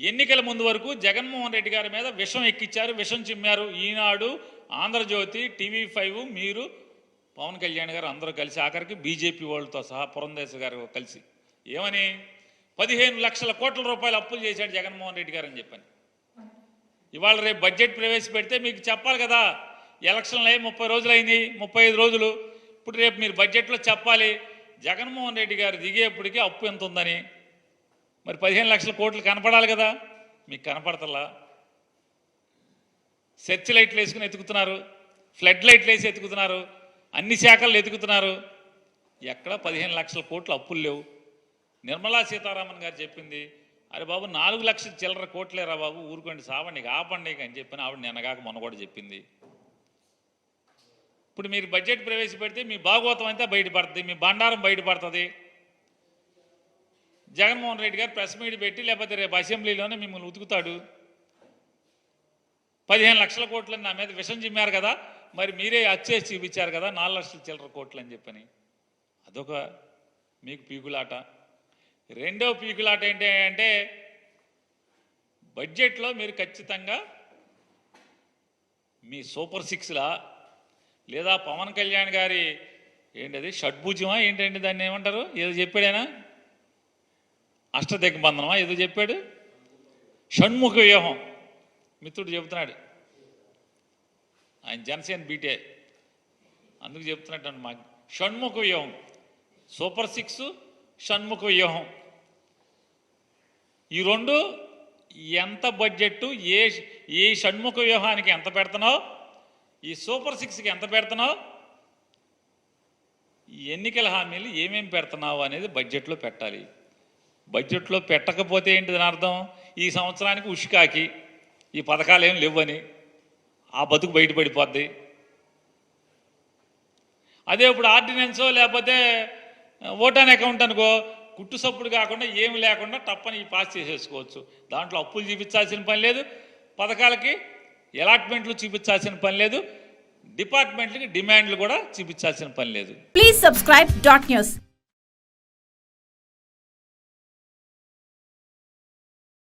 ఎన్నికల ముందు వరకు జగన్మోహన్ రెడ్డి గారి మీద విషం ఎక్కిచ్చారు, విషం చిమ్మారు. ఈనాడు, ఆంధ్రజ్యోతి, టీవీ5, మీరు, పవన్ కళ్యాణ్ గారు అందరూ కలిసి, ఆఖరికి బీజేపీ వాళ్ళతో సహా పురంధేశ్వరి గారు కలిసి ఏమని 15 లక్షల కోట్ల రూపాయలు అప్పులు చేశాడు జగన్మోహన్ రెడ్డి గారు అని చెప్పని. ఇవాళ రేపు బడ్జెట్ ప్రవేశపెడితే మీకు చెప్పాలి కదా, ఎలక్షన్లు అయ్యి 30 రోజులు అయింది, 35 రోజులు. ఇప్పుడు రేపు మీరు బడ్జెట్లో చెప్పాలి జగన్మోహన్ రెడ్డి గారు దిగేప్పటికీ అప్పు ఎంత ఉందని. మరి 15 లక్షల కోట్లు కనపడాలి కదా, మీకు కనపడతలా. సెర్చ్ లైట్లు వేసుకుని ఎతుకుతున్నారు, ఫ్లడ్ లైట్లు వేసి ఎతుకుతున్నారు, అన్ని శాఖలు ఎతుకుతున్నారు. ఎక్కడ 15 లక్షల కోట్లు అప్పులు లేవు. నిర్మలా సీతారామన్ గారు చెప్పింది, అరే బాబు 4 లక్షల చిల్లర కోట్లేరా బాబు, ఊరుకోండి, సావండి, ఆపండి అని చెప్పిన ఆవిడ నిన్నగాక మొన్న కూడా చెప్పింది. ఇప్పుడు మీరు బడ్జెట్ ప్రవేశపెడితే మీ భాగవతం అంతా బయటపడుతుంది, మీ బండారం బయటపడుతుంది. జగన్మోహన్ రెడ్డి గారు ప్రెస్ మీట్ పెట్టి లేకపోతే రేపు అసెంబ్లీలోనే మిమ్మల్ని ఉతుకుతాడు. 15 లక్షల కోట్లని నా మీద విషం చిమ్మారు కదా, మరి మీరే అచ్చేసి చూపించారు కదా 4 లక్షల చిల్లర కోట్లు అని చెప్పని. అదొక మీకు పీకులాట. రెండో పీకులాట ఏంటి అంటే, బడ్జెట్లో మీరు ఖచ్చితంగా మీ సూపర్ 6లా లేదా పవన్ కళ్యాణ్ గారి ఏంటది షడ్భుజమా ఏంటంటే దాన్ని ఏమంటారు, ఏదో చెప్పాడైనా అష్టదిగ్బంధనమా ఏదో చెప్పాడు, షణ్ముఖ వ్యూహం మిత్రుడు చెబుతున్నాడు. ఆయన జనసేన బీటే, అందుకు చెప్తున్నట్టు మాకు షణ్ముఖ వ్యూహం, సూపర్ 6, షణ్ముఖ వ్యూహం. ఈ రెండు ఎంత బడ్జెట్, ఏ షణ్ముఖ వ్యూహానికి ఎంత పెడుతున్నావు, ఈ సూపర్ 6కి ఎంత పెడుతున్నావు, ఈ ఎన్నికల హామీలు ఏమేమి పెడుతున్నావు అనేది బడ్జెట్లో పెట్టాలి. బడ్జెట్లో పెట్టకపోతే ఏంటిదని అర్థం, ఈ సంవత్సరానికి ఉష్కాకి ఈ పథకాలు ఏం లేవని, ఆ బతుకు బయటపడిపోద్ది. అదే ఇప్పుడు ఆర్డినెన్సో లేకపోతే ఓటాన్ అకౌంట్ అనుకో, కుట్టు సప్పుడు కాకుండా ఏమి లేకుండా తప్పని పాస్ చేసేసుకోవచ్చు. దాంట్లో అప్పులు చూపించాల్సిన పని లేదు, పథకాలకి అలాట్మెంట్లు చూపించాల్సిన పని లేదు, డిపార్ట్మెంట్లకి డిమాండ్లు కూడా చూపించాల్సిన పని లేదు. Please subscribe .news.